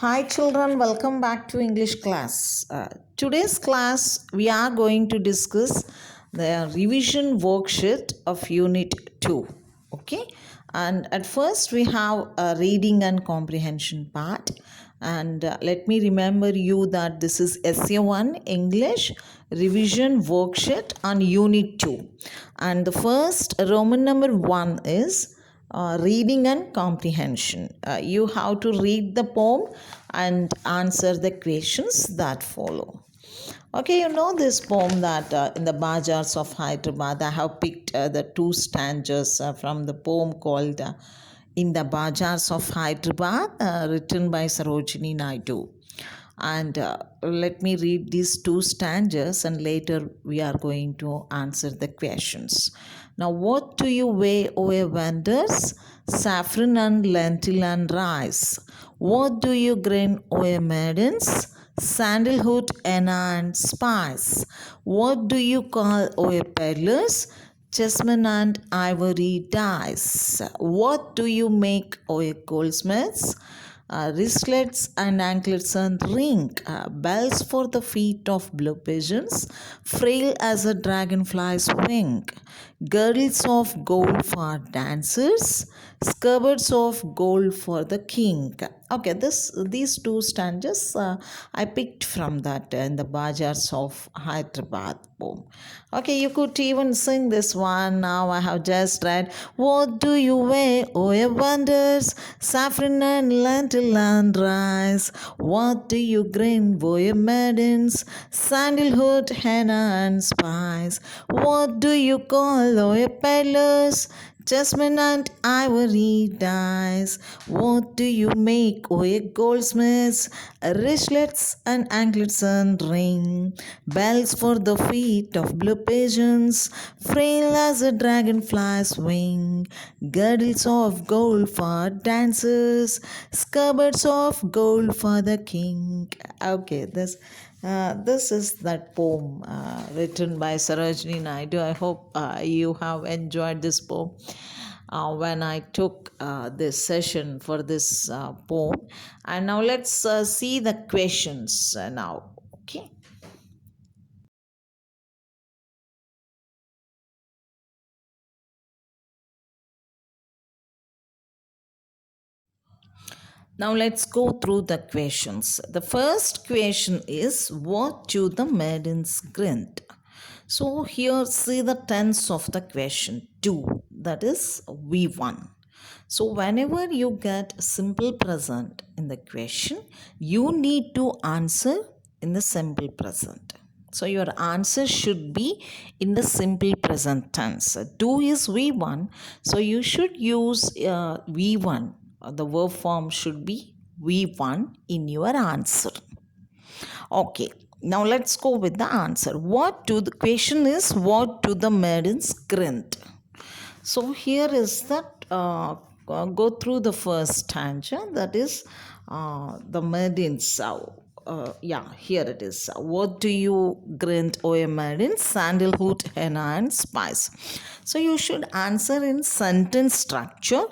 Hi children, welcome back to English class. Today's class we are going to discuss the revision worksheet of Unit 2. Okay, and at first we have a reading and comprehension part. And let me remember you that this is SA1 English revision worksheet on Unit 2. And the first Roman number 1 is reading and comprehension. You have to read the poem and answer the questions that follow. Okay, you know this poem that in the Bajars of Hyderabad, I have picked the two stanzas from the poem called In the Bajars of Hyderabad, written by Sarojini Naidu. And let me read these two stanzas and later we are going to answer the questions. Now, what do you weigh, O vendors? Saffron and lentil and rice. What do you grain, O maidens? Sandalwood, henna and spice. What do you call, O peddlers? Jasmine and ivory dyes. What do you make, O goldsmiths? Wristlets and anklets and ring, bells for the feet of blue pigeons, frail as a dragonfly's wing, girdles of gold for dancers, scabbards of gold for the king. Okay, these two stanzas I picked from that in the Bajars of Hyderabad poem. Okay, you could even sing this one. Now I have just read. What do you weigh, O ye wonders? Saffron and lentil and rice. What do you grain, O ye maidens? Sandalwood, henna and spice. What do you call, O ye peddlers? Jasmine and ivory dyes. What do you make, O ye goldsmiths? Wristlets and anklets and ring. Bells for the feet of blue pigeons, frail as a dragonfly's wing. Girdles of gold for dancers, scabbards of gold for the king. Okay, this is that poem written by Sarojini Naidu. I hope you have enjoyed this poem. When I took this session for this poem. And now let's see the questions now. Okay. Now let's go through the questions. The first question is what do the maidens grant? So here see the tense of the question do, that is V1. So whenever you get simple present in the question, you need to answer in the simple present. So your answer should be in the simple present tense. Do is V1, so you should use V1. The verb form should be V1 in your answer. Okay, now let's go with the answer. The question is what do the maidens grant? So here is that go through the first stanza, that is the maidens. Here it is. What do you grant, O maidens? Sandalwood, henna, and spice. So you should answer in sentence structure.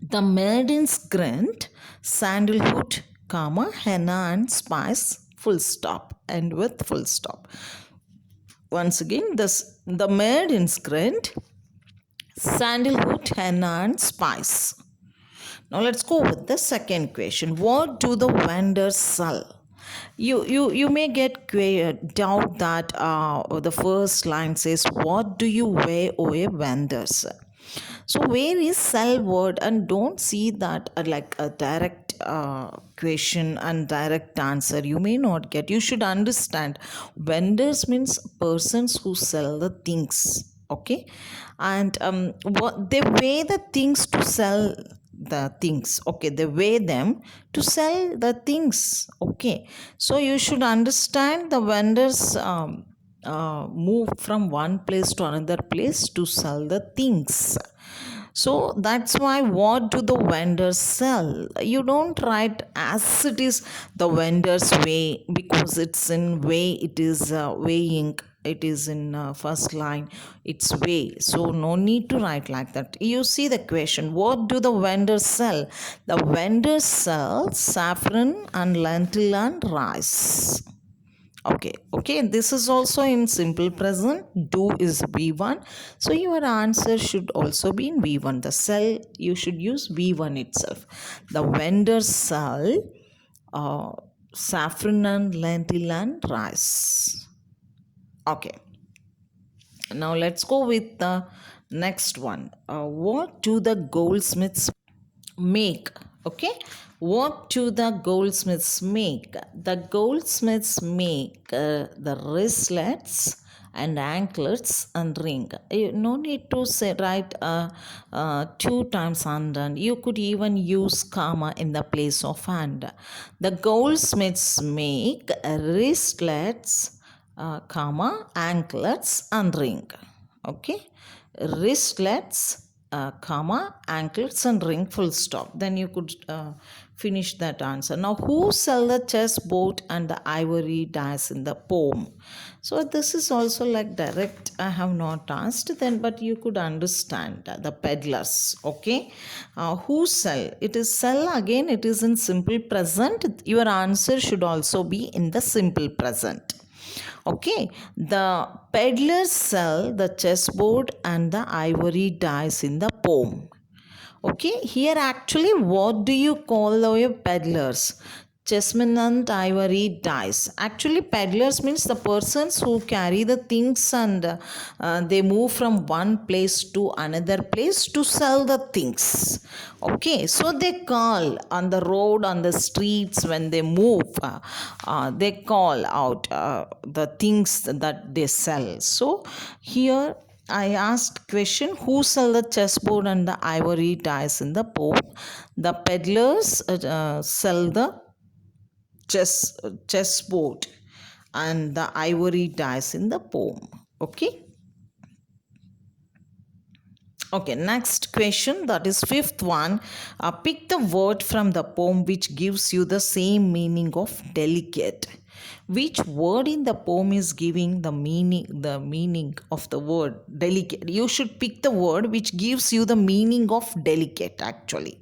The maidens grant sandalwood, comma, henna, and spice. Full stop. And with full stop. Once again, the maidens grant sandalwood, henna, and spice. Now let's go with the second question. What do the vendors sell? You may get doubt that the first line says, what do you weigh, O vendors? So where is sell word, and don't see that like a direct question and direct answer. You may not get. You should understand vendors means persons who sell the things. Okay, and what they weigh the things to sell the things. Okay, they weigh them to sell the things. Okay, so you should understand the vendors move from one place to another place to sell the things. So that's why what do the vendors sell? You don't write as it is the vendors weigh, because it's in way it is weighing it is in first line, it's way. So no need to write like that. You see the question, what do the vendors sell? The vendors sell saffron and lentil and rice. Okay, this is also in simple present. Do is V1, so your answer should also be in V1. The sell, you should use V1 itself. The vendors sell saffron and lentil and rice. Okay, now let's go with the next one. What do the goldsmiths make? Okay, what do the goldsmiths make? The goldsmiths make the wristlets and anklets and ring. You no need to say write two times undone. You could even use comma in the place of and. The goldsmiths make wristlets, comma, anklets and ring. Okay, wristlets, comma, anklets and ring, full stop. Then you could finish that answer. Now, who sell the chessboard and the ivory dice in the poem? So this is also like direct, I have not asked then, but you could understand the peddlers. Okay, who sell? It is sell, again it is in simple present. Your answer should also be in the simple present. Okay, the peddlers sell the chessboard and the ivory dice in the poem. Okay, here actually what do you call the peddlers? Chessmen and ivory dice. Actually, peddlers means the persons who carry the things and they move from one place to another place to sell the things. Okay, so they call on the road, on the streets when they move, they call out the things that they sell. So here I asked question, who sell the chessboard and the ivory dice in the poem? The peddlers sell the chessboard and the ivory dice in the poem. Okay, next question, that is fifth one. Pick the word from the poem which gives you the same meaning of delicate. Which word in the poem is giving the meaning of the word delicate? You should pick the word which gives you the meaning of delicate actually.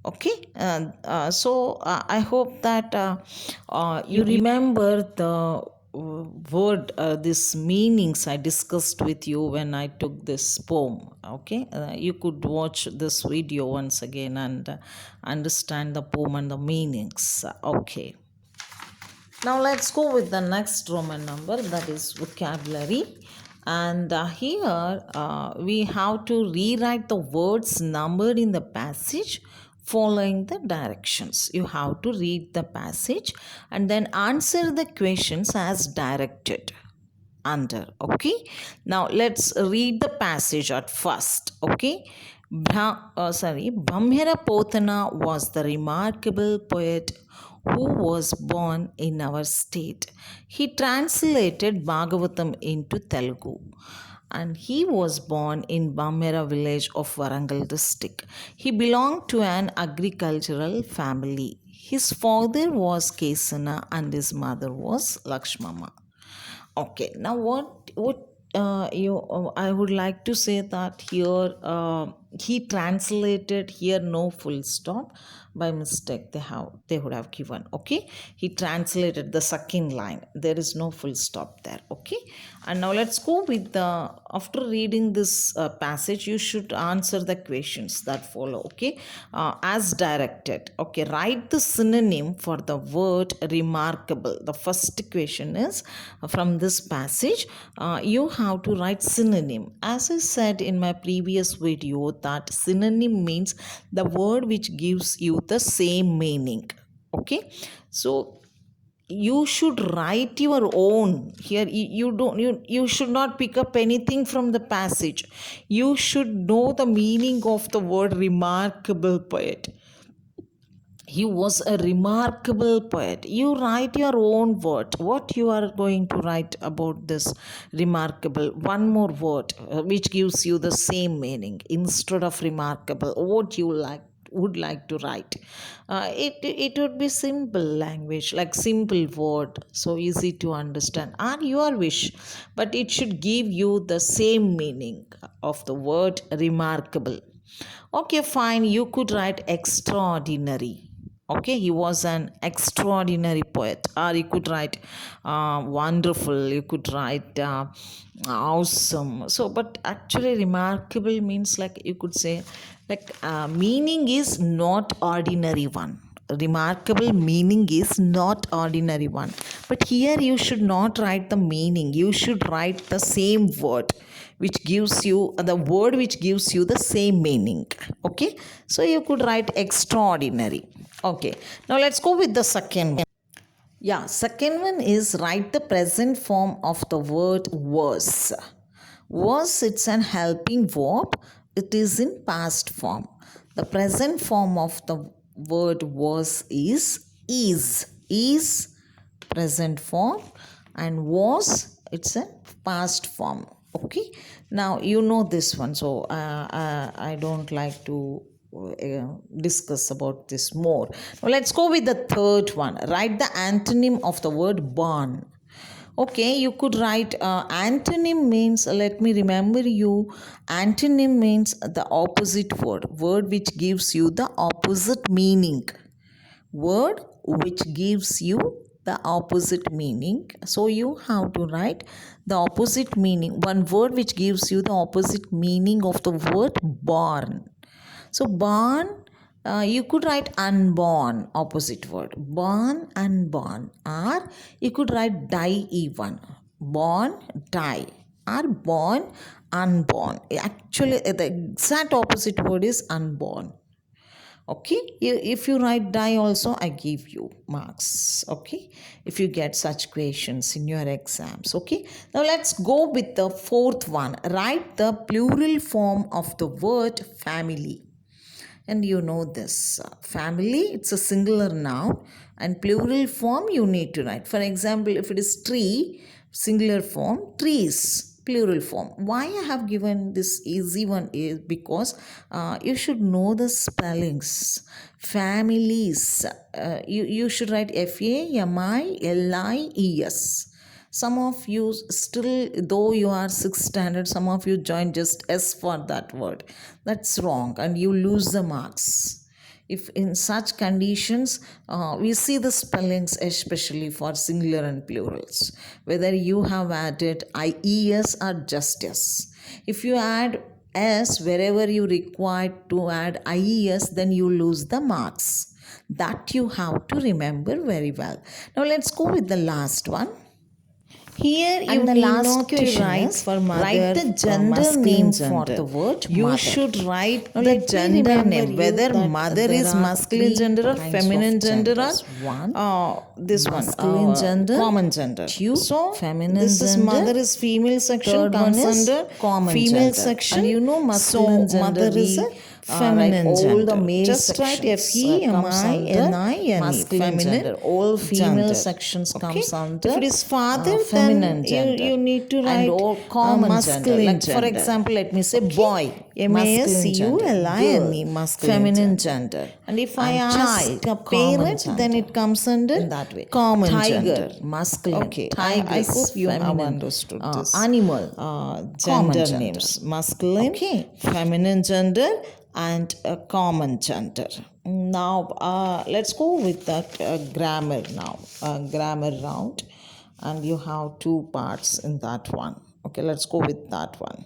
Okay, so I hope that you remember the word, this meanings I discussed with you when I took this poem. Okay, you could watch this video once again and understand the poem and the meanings. Okay, now let's go with the next Roman number, that is vocabulary. And here we have to rewrite the words numbered in the passage following the directions. You have to read the passage and then answer the questions as directed under. Okay, now let's read the passage at first. Okay, Bhamhera Potana was the remarkable poet who was born in our state. He translated Bhagavatam into Telugu and he was born in Bamera village of Warangal district. He belonged to an agricultural family. His father was Kesana and his mother was Lakshmama. Okay, now I would like to say that here he translated here no full stop, by mistake they would have given. Okay, he translated the second line, there is no full stop there. Okay, and now let's go with the, after reading this passage you should answer the questions that follow. Okay, as directed. Okay, write the synonym for the word remarkable. The first question is from this passage, you have to write synonym. As I said in my previous video that synonym means the word which gives you the same meaning. Okay, so you should write your own. Here you should not pick up anything from the passage. You should know the meaning of the word remarkable poet. He was a remarkable poet. You write your own word. What you are going to write about this remarkable? One more word which gives you the same meaning instead of remarkable. What you like would like to write. It would be simple language, like simple word, so easy to understand, or your wish, but it should give you the same meaning of the word remarkable. Okay, fine, you could write extraordinary. Okay, he was an extraordinary poet, or you could write wonderful, you could write awesome. So, but actually, remarkable means, like, you could say, like, meaning is not ordinary one. Remarkable meaning is not ordinary one. But here you should not write the meaning, you should write the same word which gives you the word which gives you the same meaning. Okay, so you could write extraordinary. Okay, now let's go with the second one. Yeah, second one is write the present form of the word was. Was, it's an helping verb, it is in past form. The present form of the word was is present form, and was, it's a past form. Okay, now you know this one, so I don't like to discuss about this more. Now let's go with the third one. Write the antonym of the word born. Okay, you could write antonym means, let me remember you. Antonym means the opposite word which gives you the opposite meaning. Word which gives you the opposite meaning. So you have to write the opposite meaning. One word which gives you the opposite meaning of the word born. So born, you could write unborn, opposite word. Born, unborn. Or you could write die even. Born, die. Or born, unborn. Actually, the exact opposite word is unborn. Okay, if you write die also, I give you marks. Okay, if you get such questions in your exams. Okay, now let's go with the fourth one. Write the plural form of the word family. And you know this, family, it's a singular noun, and plural form you need to write. For example, if it is tree, singular form, trees, plural form. Why I have given this easy one is because you should know the spellings. Families, you should write FAMILIES. Some of you still, though you are 6th standard, some of you join just S for that word. That's wrong, and you lose the marks. If in such conditions, we see the spellings, especially for singular and plurals, whether you have added IES or just S. If you add S wherever you require to add IES, then you lose the marks. That you have to remember very well. Now let's go with the last one. Here you And the need last not to question write is for mother, write the gender masculine name gender. for the word You mother. should write Now the let me gender remember name, you whether that mother there is are masculine 3 gender or kinds feminine of gender or genders. One, this masculine one, gender, common gender. two, So feminine this is gender, mother is female section, third one comes is under common female gender. section, And you know masculine so gender, mother is a feminine feminine all the gender. male Just write sections comes FEMININE, under masculine feminine gender. All female gender. sections Okay? comes under If it is father, feminine then gender. you need to And write all common gender. masculine Like for gender. example, let me say Okay? boy, masculine gender. MASCULINE, Girl, masculine feminine gender. gender. And if I ask child, a common parent, gender. then it comes under In that way. common Tiger, gender. masculine. Okay, Tigress, I hope you have feminine. understood this. Animal, Common gender gender. names. Masculine, Okay. feminine gender, and common gender. Now, let's go with that grammar now. Grammar round. And you have 2 parts in that one. Okay, let's go with that one.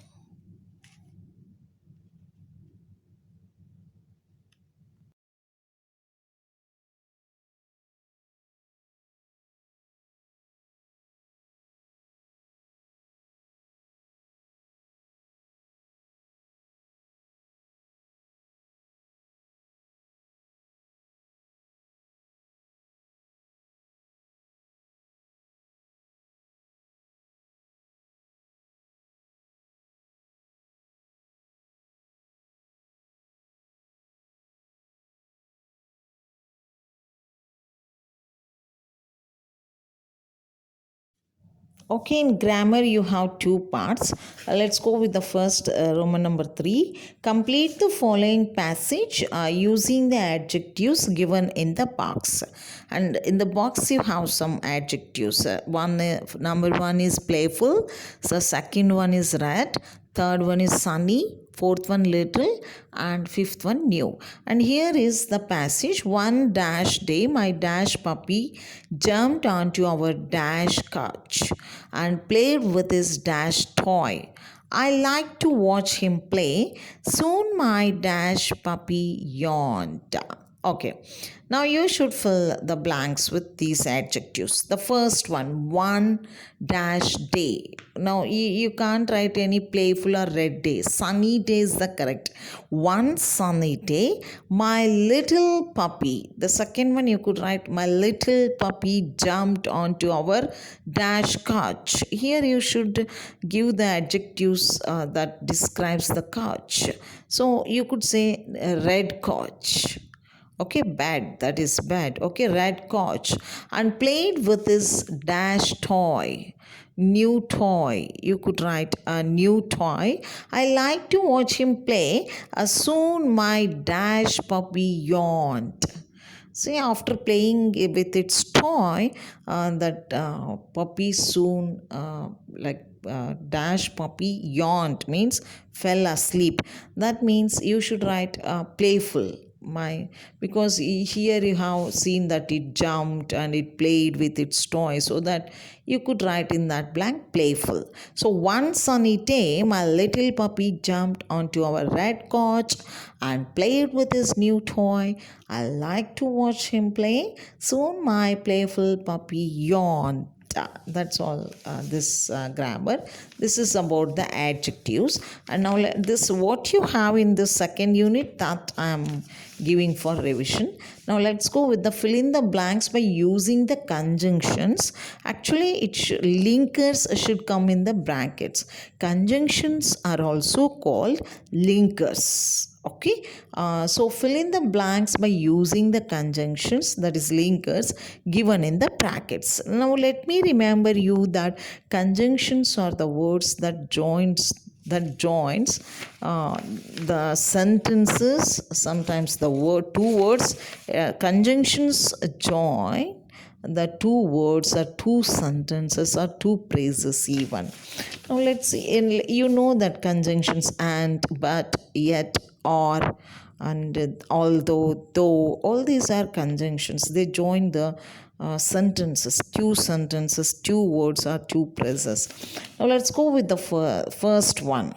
Okay, in grammar you have two parts. Let's go with the first Roman number 3. Complete the following passage using the adjectives given in the box. And in the box you have some adjectives. Number 1 is playful. So second one is red. Third one is sunny. Fourth one little, and fifth one new. And here is the passage. One dash day my dash puppy jumped onto our dash couch and played with his dash toy. I like to watch him play. Soon my dash puppy yawned. Okay, now you should fill the blanks with these adjectives. The first one dash day. Now you can't write any playful or red day. Sunny day is the correct. One sunny day, my little puppy. The second one you could write my little puppy jumped onto our dash couch. Here you should give the adjectives that describes the couch. So you could say red couch. Okay, bad, that is bad. Okay, red couch and played with his dash toy. New toy, you could write a new toy. I like to watch him play. Soon my dash puppy yawned. See, after playing with its toy, that puppy soon dash puppy yawned means fell asleep. That means you should write playful. Because here you have seen that it jumped and it played with its toy, so that you could write in that blank playful. So one sunny day my little puppy jumped onto our red couch and played with his new toy. I like to watch him play. Soon my playful puppy yawned. That's all this grammar. This is about the adjectives. And now this what you have in the second unit that I am giving for revision. Now let's go with the fill in the blanks by using the conjunctions. Actually linkers should come in the brackets. Conjunctions are also called linkers. Okay, so fill in the blanks by using the conjunctions, that is linkers, given in the brackets. Now let me remember you that conjunctions are the words that joins the sentences. Sometimes the word two words conjunctions join the two words or two sentences or two phrases even. Now let's see, you know that conjunctions and, but, yet, or, and although, though, all these are conjunctions. They join the sentences, two words or two phrases. Now let's go with the first one.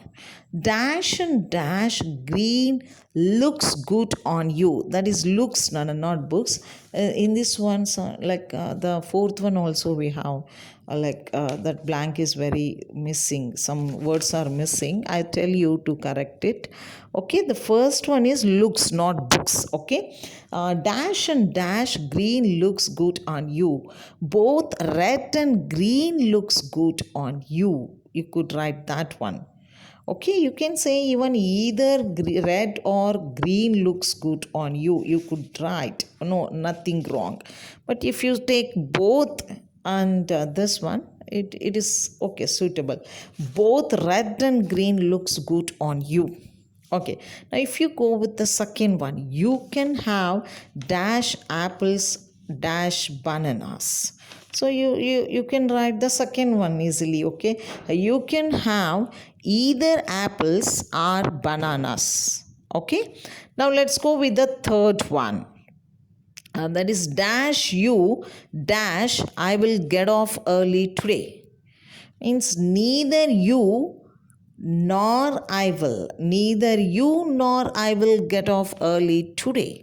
Dash and dash green looks good on you. That is looks, not books. In this one, the fourth one also we have that blank is very missing. Some words are missing. I tell you to correct it. Okay, the first one is looks, not books. Okay, dash and dash green looks good on you. Both red and green looks good on you. You could write that one. Okay, you can say even either red or green looks good on you. You could write. No, nothing wrong. But if you take both and this one, it is okay, suitable. Both red and green looks good on you. Okay, now if you go with the second one, you can have dash apples, dash bananas. So you can write the second one easily. Okay, you can have either apples or bananas. Okay, now let's go with the third one. That is dash you dash I will get off early today. Means neither you nor I will get off early today.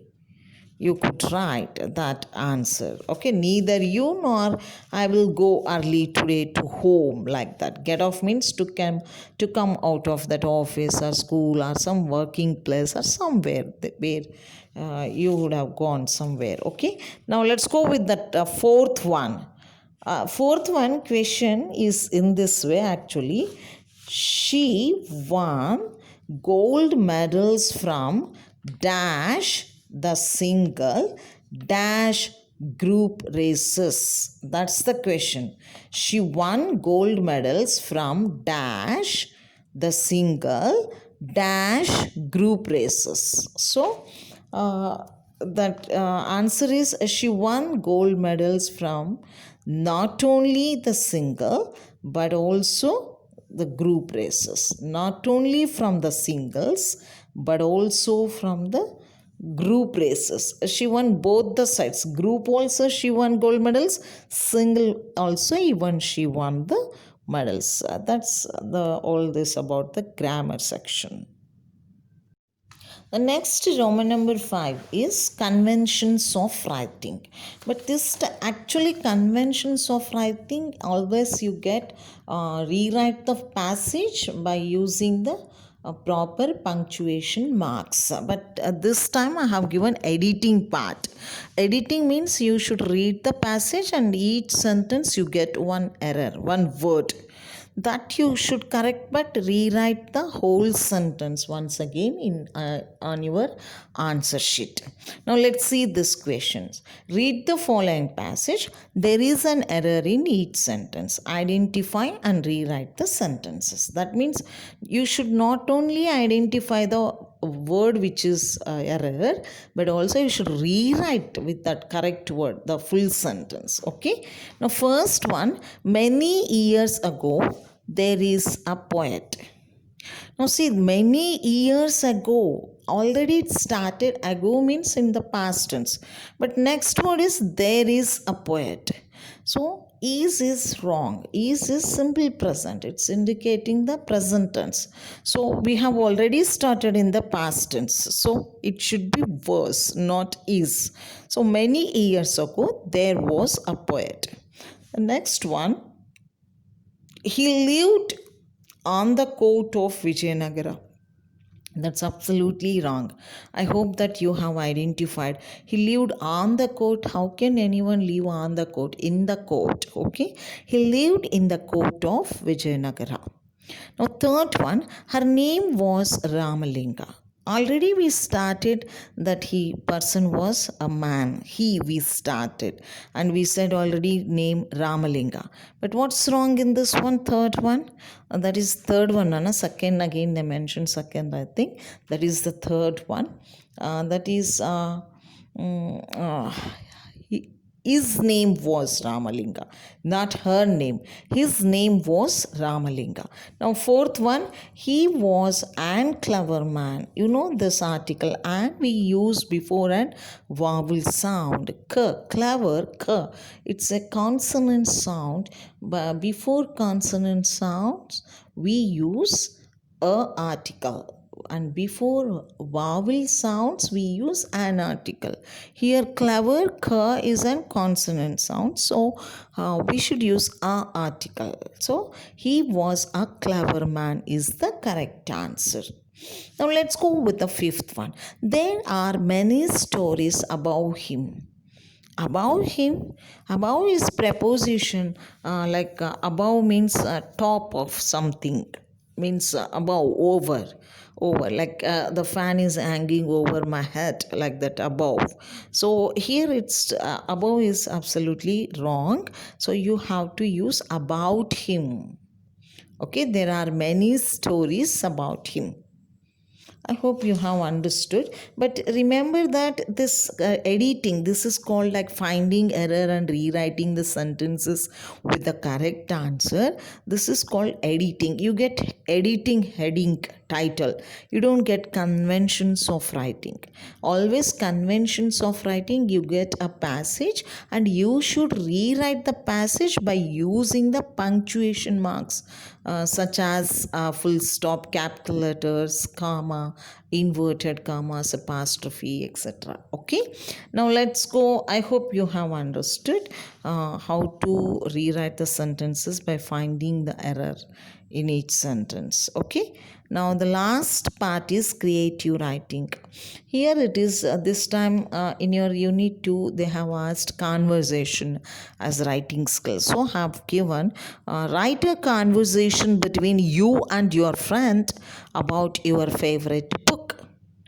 You could write that answer. Okay, neither you nor I will go early today to home, like that. Get off means to come out of that office or school or some working place or somewhere where you would have gone somewhere. Okay, now let's go with that fourth one. Fourth one question is in this way actually. She won gold medals from dash the single dash group races? That's the question. She won gold medals from dash the single dash group races. So that answer is she won gold medals from not only the single but also the group races. Not only from the singles but also from the group races. She won both the sides. Group also she won gold medals. Single also even she won the medals. That's the all this about the grammar section. The next Roman number 5 is conventions of writing. But this actually conventions of writing always you get rewrite the passage by using the proper punctuation marks. But this time I have given editing part. Editing means you should read the passage and each sentence you get one error, one word that you should correct but rewrite the whole sentence once again in on your answer sheet. Now let's see these questions. Read the following passage. There is an error in each sentence. Identify and rewrite the sentences. That means you should not only identify the word which is error, but also you should rewrite with that correct word the full sentence. Okay, now first one, many years ago there is a poet. Now see, many years ago, already it started. Ago means in the past tense, but next word is there is a poet. So is wrong. Is simple present. It's indicating the present tense. So we have already started in the past tense. So it should be was, not is. So many years ago there was a poet. The next one, he lived on the coast of Vijayanagara. That's absolutely wrong. I hope that you have identified. He lived on the court. How can anyone live on the court? In the court. Okay. He lived in the court of Vijayanagara. Now, third one, her name was Ramalinga. Already we started that he person was a man. We started and we said already name Ramalinga. But what's wrong in this one, third one? That is third one, Anna. Second again they mentioned second, I think. That is the third one. That is his name was Ramalinga, not her name. His name was Ramalinga. Now, fourth one, he was an clever man. You know this article, and we use before an vowel sound. K, clever, k. It's a consonant sound. But before consonant sounds, we use a article, and before vowel sounds we use an article. Here clever, k is a consonant sound, so we should use a article. So he was a clever man is the correct answer. Now let's go with the fifth one. There are many stories about him. About him, above is preposition, above means top of something, means above, over, like the fan is hanging over my head, like that, above. So here it's above is absolutely wrong, so you have to use about him. Okay, there are many stories about him. I hope you have understood. But remember that this editing, this is called like finding error and rewriting the sentences with the correct answer. This is called editing. You get editing heading title. You don't get conventions of writing. Always conventions of writing, you get a passage and you should rewrite the passage by using the punctuation marks. Such as full stop, capital letters, comma, inverted commas, apostrophe, etc. Okay, now let's go. I hope you have understood how to rewrite the sentences by finding the error in each sentence. Okay, now the last part is creative writing. Here it is this time in your unit 2 they have asked conversation as writing skills. So have given write a conversation between you and your friend about your favorite book.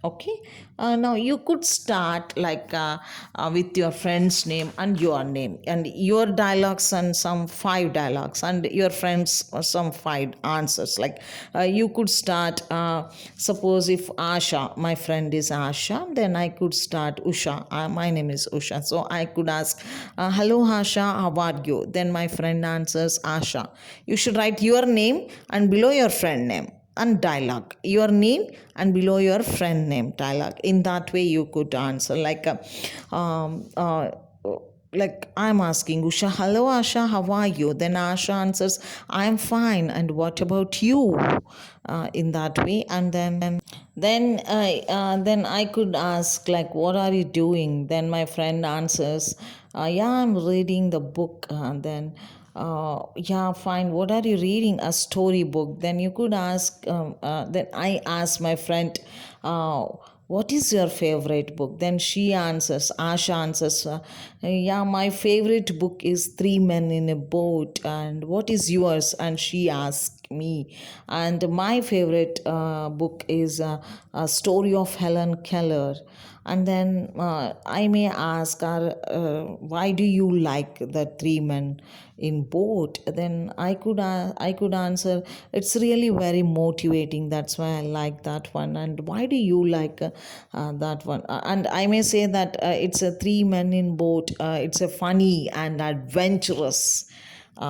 Okay, Now you could start with your friend's name and your name and your dialogues and some five dialogues and your friends some five answers. You could start, suppose if Asha, my friend is Asha, then I could start Usha. My name is Usha. So I could ask, hello Asha, how are you? Then my friend answers Asha. You should write your name and below your friend name and dialogue, your name and below your friend name dialogue. In that way you could answer um, uh, like I'm asking Usha, hello Asha, how are you? Then Asha answers, I'm fine, and what about you? In that way. And then I could ask, like, what are you doing? Then my friend answers, yeah, I'm reading the book. Then yeah, fine, what are you reading? A story book. Then you could ask, then I ask my friend, what is your favorite book? Then she answers, Asha answers, yeah, my favorite book is Three Men in a Boat. And what is yours? And she asks me. And my favorite book is A Story of Helen Keller. And then I may ask her, why do you like the Three Men in Boat? Then I could answer, it's really very motivating, that's why I like that one. And why do you like that one? And I may say that it's a Three Men in Boat, it's a funny and adventurous,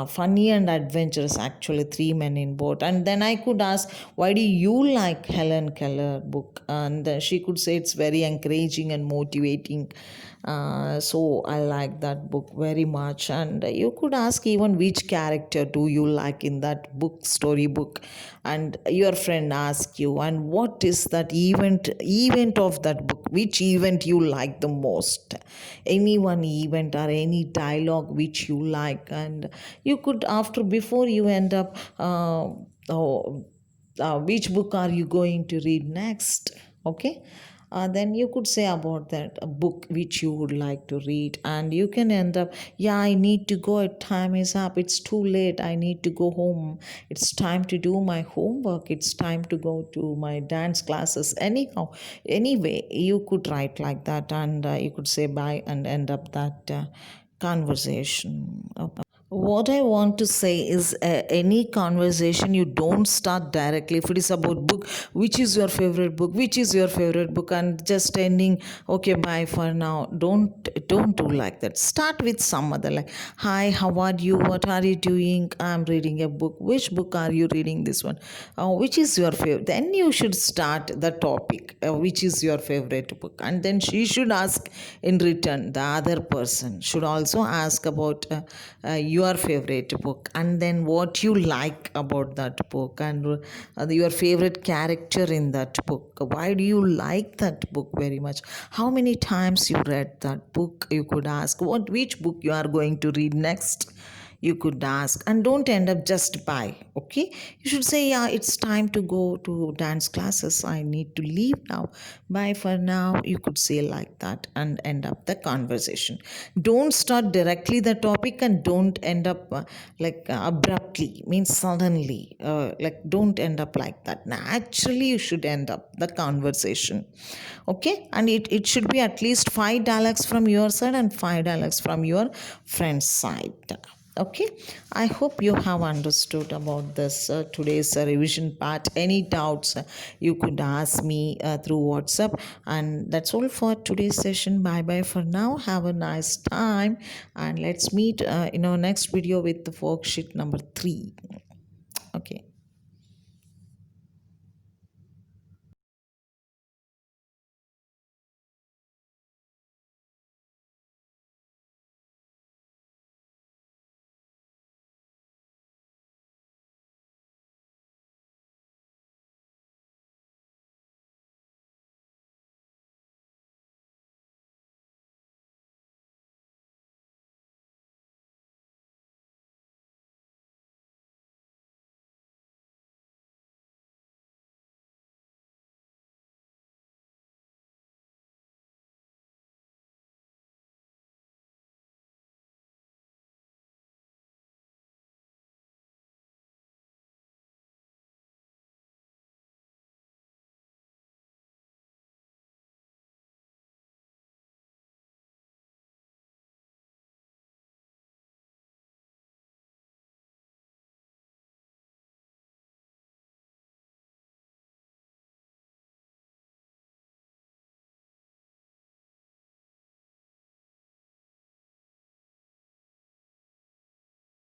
funny and adventurous, actually, Three Men in Boat. And then I could ask, why do you like Helen Keller book? And she could say it's very encouraging and motivating, so I like that book very much. And you could ask even which character do you like in that book, story book, and your friend asks you, and what is that event of that book, which event you like the most, any one event or any dialogue which you like. And you could, after, before you end up, which book are you going to read next? Okay, then you could say about that book which you would like to read. And you can end up, yeah, I need to go, time is up, it's too late, I need to go home, it's time to do my homework, it's time to go to my dance classes. Anyhow, anyway, you could write like that. And you could say bye and end up that conversation. What I want to say is, any conversation you don't start directly. If it is about book, which is your favorite book, which is your favorite book, and just ending, okay, bye for now. Don't do like that. Start with some other, like, hi, how are you? What are you doing? I'm reading a book. Which book are you reading? This one. Which is your favorite? Then you should start the topic. Which is your favorite book? And then she should ask in return. The other person should also ask about your favorite book, and then what you like about that book, and your favorite character in that book. Why do you like that book very much? How many times you read that book? You could ask which book you are going to read next. You could ask, and don't end up just by, okay, you should say, yeah, it's time to go to dance classes, I need to leave now, bye for now. You could say like that and end up the conversation. Don't start directly the topic, and don't end up abruptly, means suddenly, don't end up like that. Naturally you should end up the conversation. Okay, and it should be at least 5 dialogues from your side and 5 dialogues from your friend's side. Okay, I hope you have understood about this today's revision part. Any doubts, you could ask me through WhatsApp. And that's all for today's session. Bye bye for now. Have a nice time, and let's meet in our next video with the worksheet number 3.